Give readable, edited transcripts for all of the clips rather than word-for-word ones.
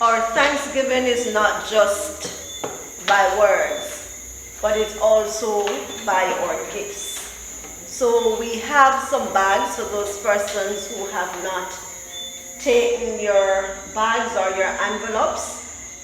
Our thanksgiving is not just by words, but it's also by our gifts. So we have some bags for those persons who have not taken your bags or your envelopes.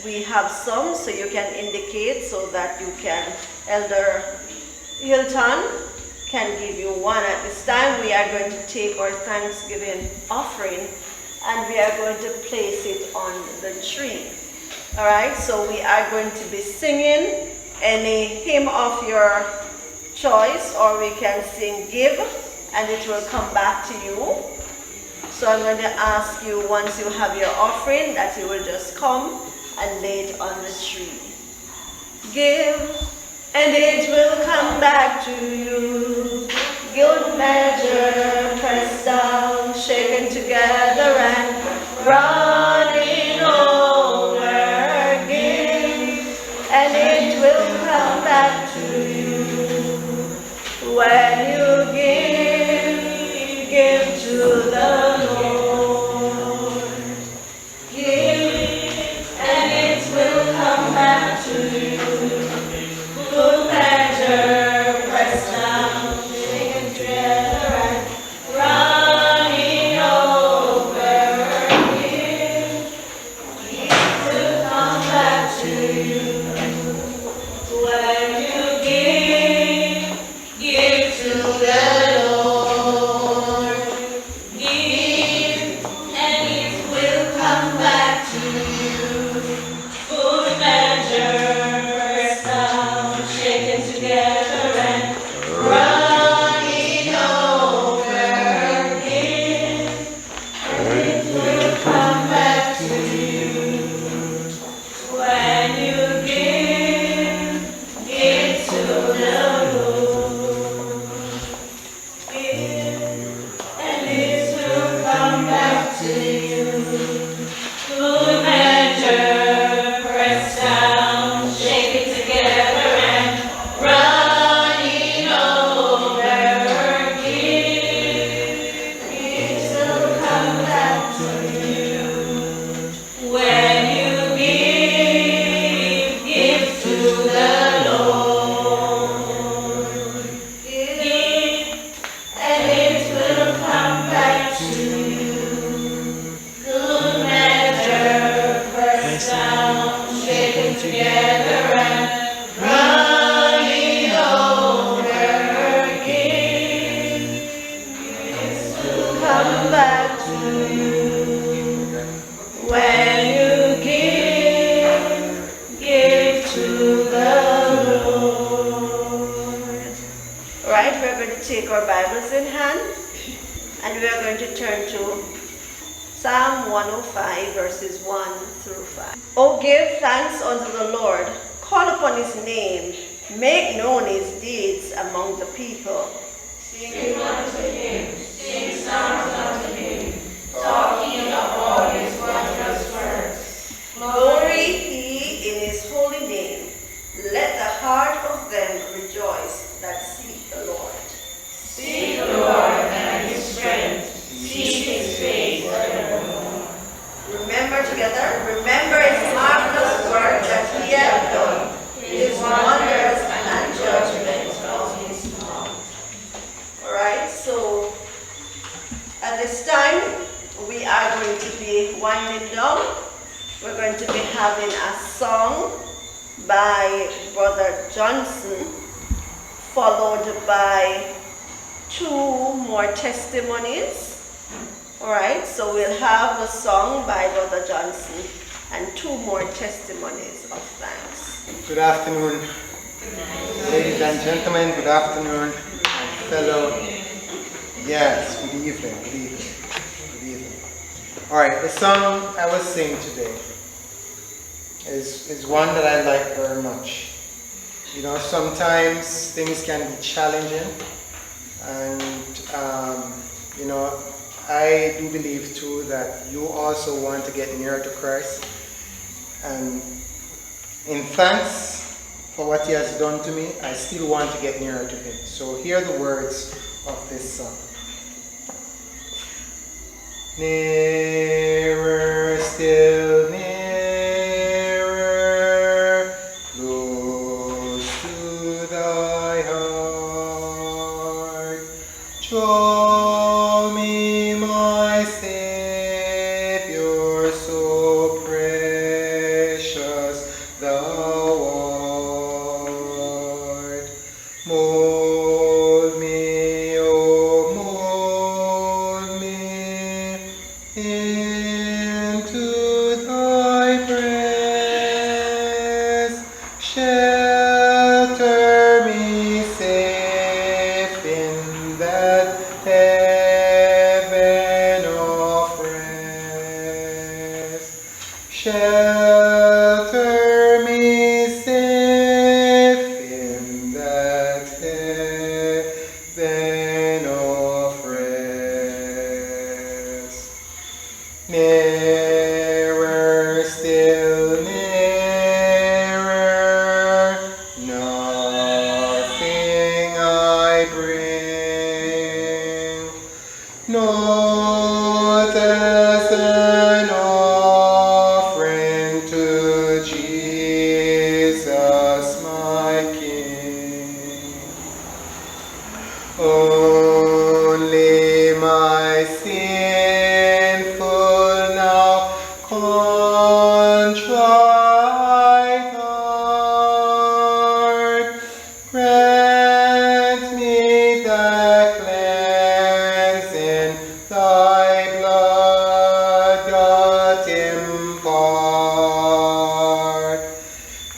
We have some, so you can indicate so that you can, Elder Hylton can give you one. At this time, we are going to take our Thanksgiving offering and we are going to place it on the tree. All right, so we are going to be singing any hymn of your choice, or we can sing Give, and it will come back to you. So I'm going to ask you, once you have your offering, that you will just come and lay it on the tree. Give, and it will come back to you. Good measure, pressed down, shaken together, and running over. Give, and it will come back to you. When you give to the Lord. Give, and it will come back to you. Good measure, pressed down, shaken together, and running over. Give, it will come back to you. When you give to the Lord. Give, and it will come back to you. Good measure, pressed down, shaken together, and running over. Give, and it will come back to you. When you give to the Lord. Give, and it will come back to you. Good measure, pressed down, shaken together, and running over. Give, it will come back to you. When you give to the Lord. Give, and it will come back to you. Good measure, pressed down, shaken together, and running over. Give, it will come back to you. When you give to the Lord. All right, we're going to take our Bibles in hand, and we are going to turn to Psalm 105, verses 1 through 5. Oh, give thanks unto the Lord, call upon his name, make known his deeds among the people. Sing unto him, sing songs unto him, talking of all his wondrous works. Glory he in his holy name. Let the heart of them rejoice that seek the Lord. Seek the Lord and his strength, seek his face evermore. Remember together, remember his marvelous work that he hath done, his wonders and judgments of his mouth. All right, so at this time, we are going to be winding down. We're going to be having a song by Brother Johnson, followed by 2 more testimonies. All right, so we'll have the song by Brother Johnson and 2 more testimonies of thanks. Good afternoon, ladies and gentlemen. Good afternoon, fellow. Yes, good evening. Good evening. Good evening. All right, the song I will sing today is one that I like very much. You know, sometimes things can be challenging, and you know, I do believe too that you also want to get nearer to Christ, and in thanks for what he has done to me, I still want to get nearer to him. So hear the words of this song. Nearer, still nearer. Shelter me safe in that haven of rest. Nearer, still nearer, nothing I bring, not as an offering to Jesus my King. Only my sinful now contrite heart, grant me the cleansing thy blood doth impart.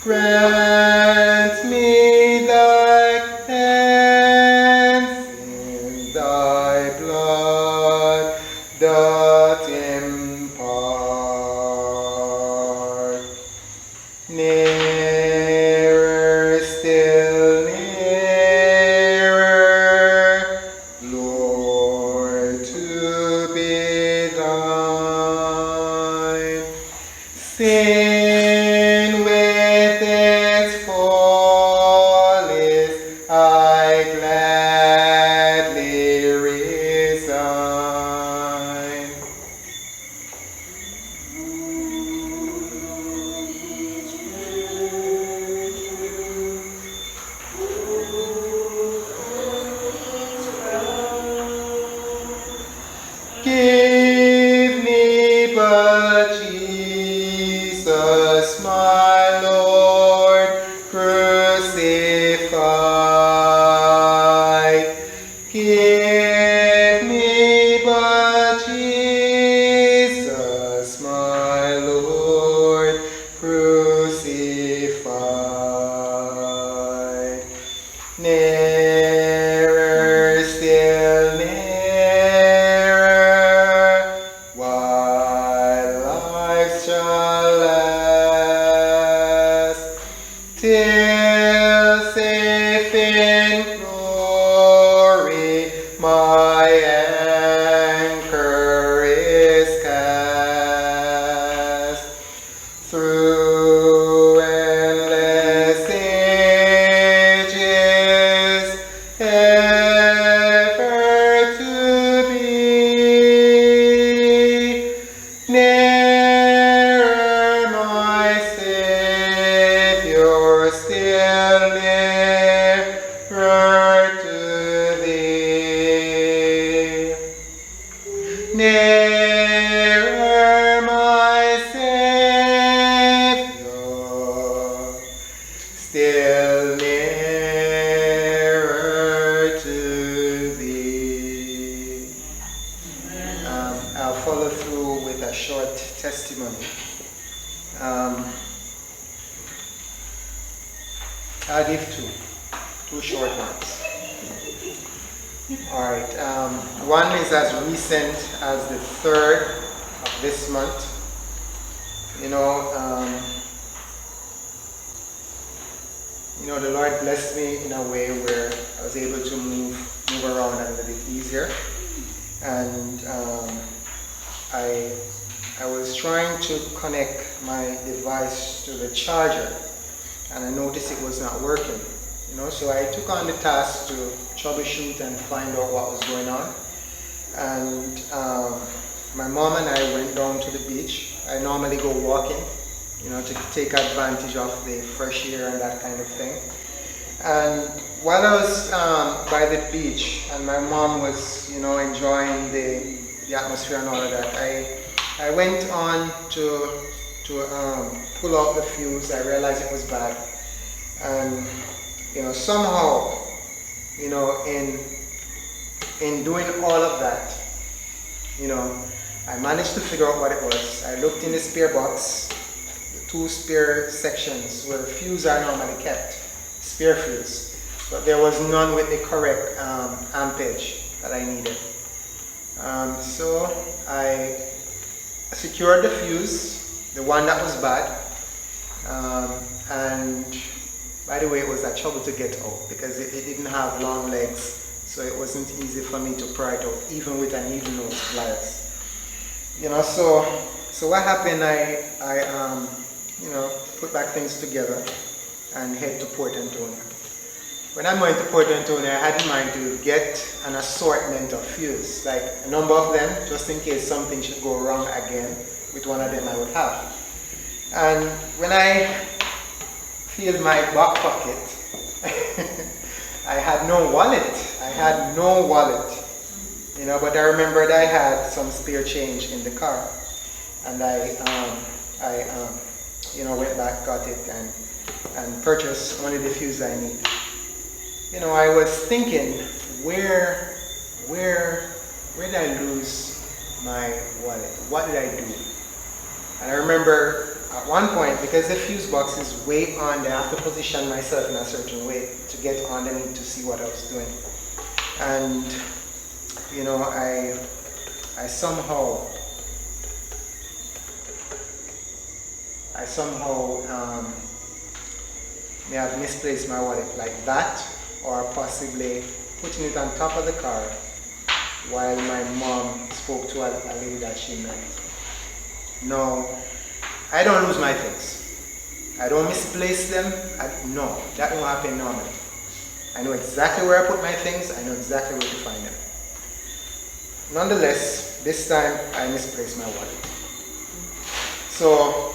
Grant me thy cleansing thy blood doth impart. Nearer, still nearer, Lord, to be thine. Sin with its follies I gladly resign. Give me but Jesus, my Lord, crucified. Give me but Jesus, my Lord, crucified. Nearer, still nearer, while life shall last, till safe in glory my anchor is cast. Through endless ages, ever to be. Nearer, my Savior, still nearer to thee. Nearer, my Savior, still nearer to thee. I'll follow through with a short testimony. I'll give two short ones. All right. One is as recent as the 3rd of this month. The Lord blessed me in a way where I was able to move around a little bit easier, and I was trying to connect my device to the charger, and I noticed it was not working. So I took on the task to troubleshoot and find out what was going on. And my mom and I went down to the beach. I normally go walking, to take advantage of the fresh air and that kind of thing. And while I was by the beach and my mom was, enjoying the atmosphere and all of that, I went on to pull out the fuse. I realized it was bad. And somehow, in doing all of that, I managed to figure out what it was. I looked in the spare box, the 2 spare sections where fuse are normally kept, spare fuse, but there was none with the correct ampage that I needed. So I secured the fuse, the one that was bad. And by the way, it was a trouble to get out because it didn't have long legs, so it wasn't easy for me to pry it out, even with a needle nose pliers. You know, so what happened? I you know, put back things together and head to Port Antonio. When I went to Port Antonio, I had in mind to get an assortment of fuels, like a number of them, just in case something should go wrong again with one of them I would have. And when I filled my back pocket, I had no wallet. You know, but I remembered I had some spare change in the car, and I you know, went back, got it, and purchased one of the fuels I need. You know, I was thinking, where did I lose my wallet? What did I do? And I remember at one point, because the fuse box is way on there, I have to position myself in a certain way to get underneath to see what I was doing. And you know, I somehow may have misplaced my wallet like that, or possibly putting it on top of the car while my mom spoke to a lady that she met. No, I don't lose my things. I don't misplace them. No, that won't happen normally. I know exactly where I put my things. I know exactly where to find them. Nonetheless, this time I misplaced my wallet. So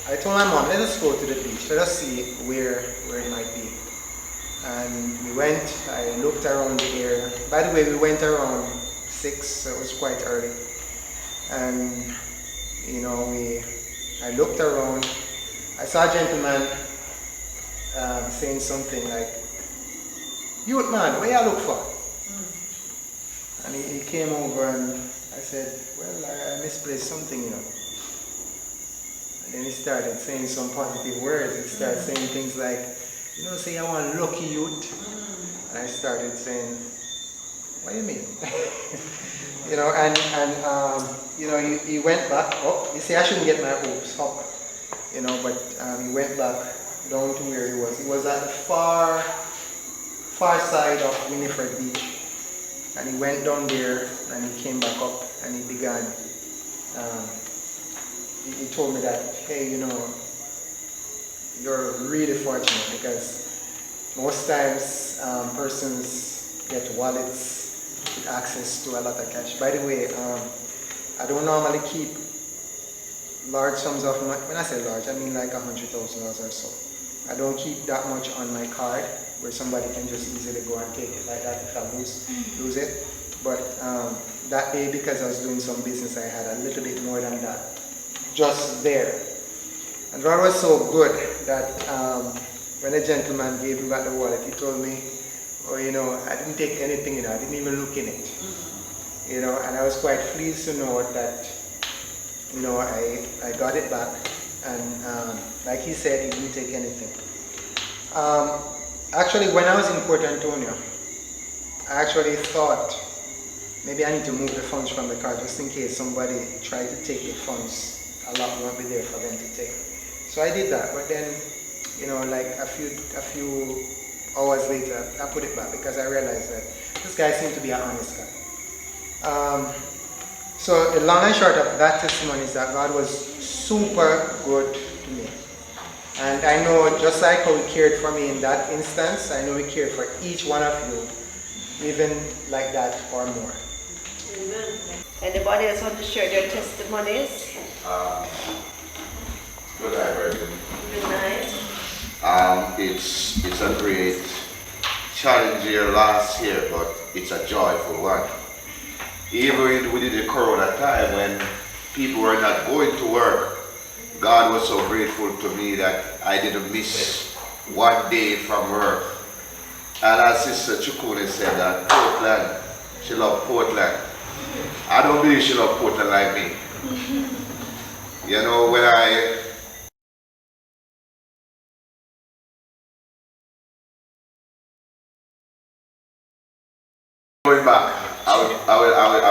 I told my mom, let us go to the beach. Let us see where it might be. And we went. I looked around the area. By the way, we went around 6, so it was quite early. And you know, I looked around. I saw a gentleman saying something like, "Youth man, where you look for?" And he came over, and I said, "Well, I misplaced something, you know." And then he started saying some positive words. He started saying things like, "You know, say I want lucky youth." And I started saying, "What do you mean?" You know, and you know, he went back up. You see, I shouldn't get my hopes up, you know, but he went back down to where he was. He was at the far side of Winifred Beach, and he went down there, and he came back up, and he began. He told me that, "Hey, you know, you're really fortunate, because most times persons get wallets with access to a lot of cash." By the way, I don't normally keep large sums of money. When I say large, I mean like $100,000 or so. I don't keep that much on my card where somebody can just easily go and take it like that if I lose it. But that day, because I was doing some business, I had a little bit more than that just there. And that was so good that when a gentleman gave me back the wallet, he told me, "Oh, you know, I didn't take anything, you know, I didn't even look in it." You know, and I was quite pleased to know that, you know, I got it back, and like he said, he didn't take anything. Actually, when I was in Port Antonio, I actually thought maybe I need to move the funds from the car just in case somebody tried to take the funds. A lot won't be there for them to take. So I did that, but then, you know, like a few hours later, I put it back because I realized that this guy seemed to be an honest guy. So the long and short of that testimony is that God was super good to me. And I know, just like how he cared for me in that instance, I know he cared for each one of you, even like that or more. Amen. Anybody else want to share their testimonies? Good night, Virgin. Good night. It's a great challenge year last year, but it's a joyful one. Even within the Corona time when people were not going to work, God was so grateful to me that I didn't miss one day from work. And as Sister Chukune said that Portland, she loved Portland. I don't believe she loved Portland like me. You know, when I going back, I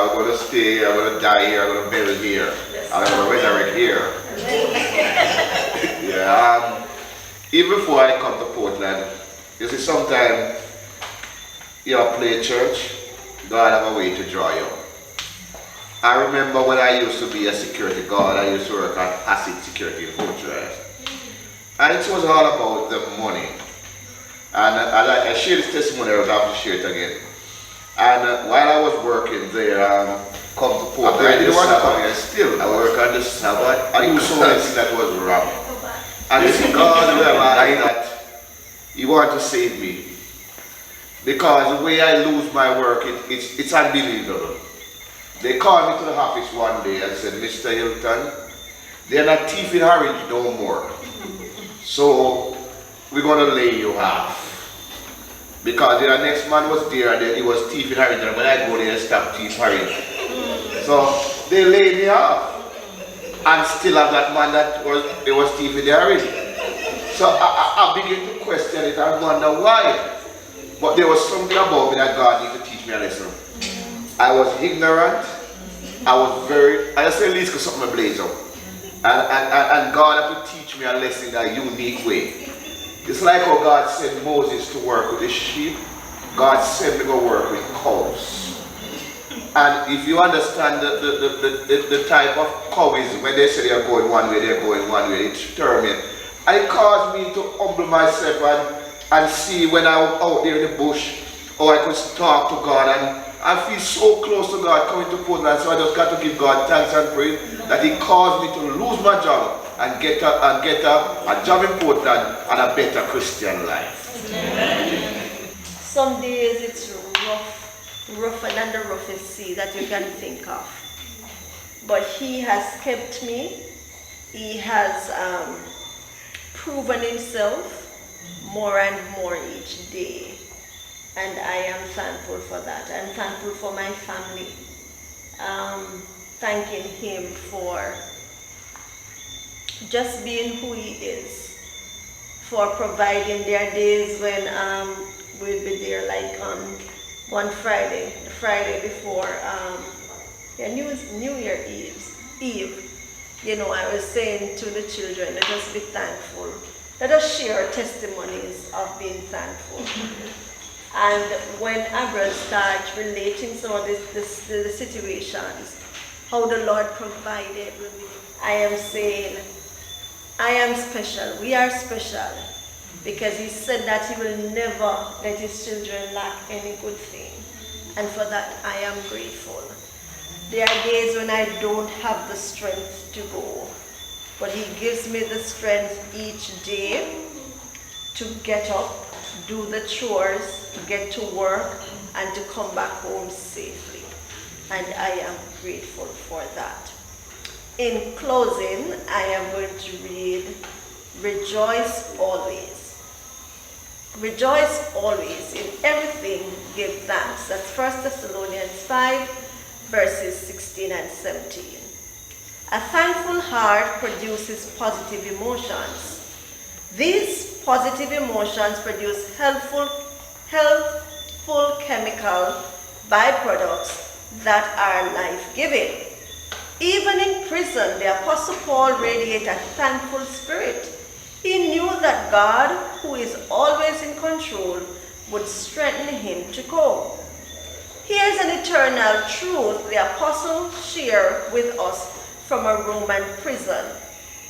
was going to stay here, I'm going to die here, I'm going to bury here, I'm going to resurrect here. Yeah, even before I come to Portland, you see, sometimes you play church, God have a way to draw you. I remember when I used to be a security guard, I used to work at asset security in Boothe Shares. And it was all about the money. And I shared this testimony, I was have to share it again. And while I was working there, come to Portland, I didn't want to come here still. I work on the Sabbath. I do so many things that was wrong. And this God realized that He wanted to save me. Because the way I lose my work, it's unbelievable. They called me to the office one day and said, Mr. Hylton, they're not thief in orange no more. So we're going to lay you off. Because the next man was there and then he was thief in orange, and when I go there, stop thief orange. So they laid me off. And still have that man that was thief in the orange. So I began to question it and wonder why. But there was something about me that God needed to teach me a lesson. I was ignorant. I say lease because something blaze up. And God had to teach me a lesson in a unique way. It's like how God sent Moses to work with the sheep. God sent me to go work with cows. And if you understand the type of cows, when they say they are going one way, they are going one way, it's determined. And it caused me to humble myself and see when I was out there in the bush, how I could talk to God, and I feel so close to God coming to Portland. So I just got to give God thanks and praise that He caused me to lose my job and get a job in Portland and a better Christian life. Amen. Some days it's rougher than the roughest sea that you can think of. But He has kept me. He has proven Himself more and more each day, and I am thankful for that. I'm thankful for my family, thanking Him for just being who He is, for providing. There are days when we'll be there, like on one Friday, the Friday before New Year Eve. You know, I was saying to the children, let us be thankful. Let us share testimonies of being thankful. And when Abra starts relating some of the situations, how the Lord provided, I am saying, I am special. We are special. Because He said that He will never let His children lack any good thing. And for that, I am grateful. There are days when I don't have the strength to go. But He gives me the strength each day to get up, do the chores, to get to work, and to come back home safely. And I am grateful for that. In closing, I am going to read, Rejoice always. Rejoice always. In everything give thanks. That's 1 Thessalonians 5, verses 16 and 17. A thankful heart produces positive emotions. These positive emotions produce helpful chemical byproducts that are life-giving. Even in prison, the Apostle Paul radiated a thankful spirit. He knew that God, who is always in control, would strengthen him to go. Here's an eternal truth the Apostle shared with us from a Roman prison.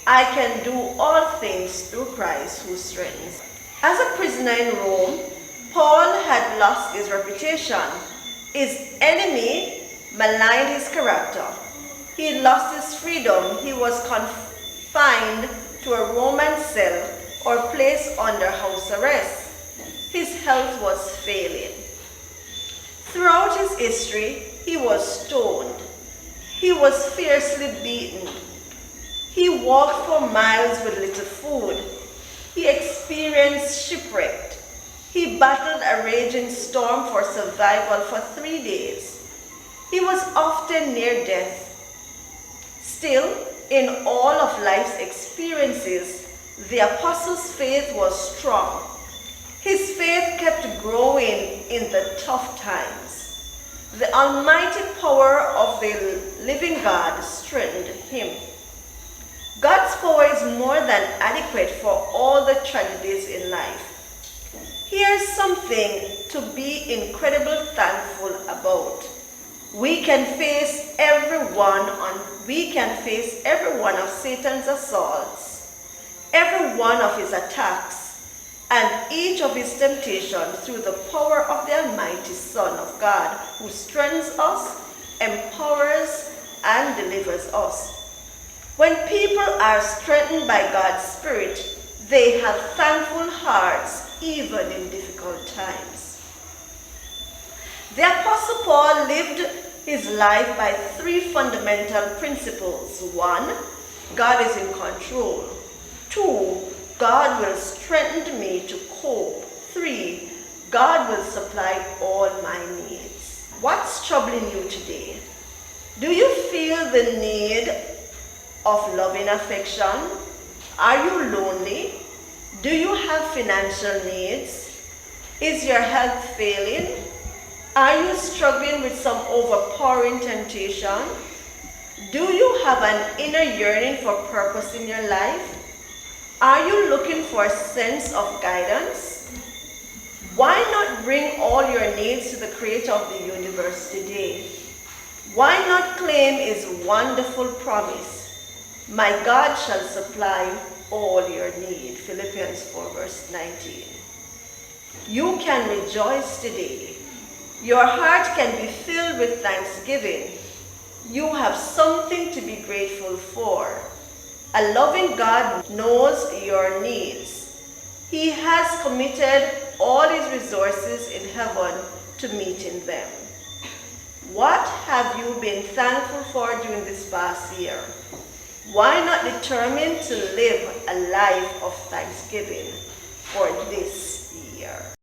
I can do all things through Christ who strengthens. As a prisoner in Rome, Paul had lost his reputation. His enemy maligned his character. He lost his freedom. He was confined to a Roman cell or placed under house arrest. His health was failing. Throughout his history, he was stoned. He was fiercely beaten. He walked for miles with little food. He experienced shipwreck. He battled a raging storm for survival for 3 days. He was often near death. Still, in all of life's experiences, the apostle's faith was strong. His faith kept growing in the tough times. The almighty power of the living God strengthened him. God's power is more than adequate for all the tragedies in life. Here's something to be incredibly thankful about. We can face every one of Satan's assaults, every one of his attacks, and each of his temptations through the power of the Almighty Son of God, who strengthens us, empowers, and delivers us. When people are strengthened by God's Spirit, they have thankful hearts even in difficult times. The Apostle Paul lived his life by 3 fundamental principles. 1, God is in control. 2, God will strengthen me to cope. 3, God will supply all my needs. What's troubling you today? Do you feel the need of loving affection? Are you lonely? Do you have financial needs? Is your health failing? Are you struggling with some overpowering temptation? Do you have an inner yearning for purpose in your life? Are you looking for a sense of guidance? Why not bring all your needs to the Creator of the universe today? Why not claim His wonderful promise, "My God shall supply all your need," Philippians 4 verse 19. You can rejoice today. Your heart can be filled with thanksgiving. You have something to be grateful for. A loving God knows your needs. He has committed all His resources in heaven to meeting them. What have you been thankful for during this past year? Why not determine to live a life of thanksgiving for this year?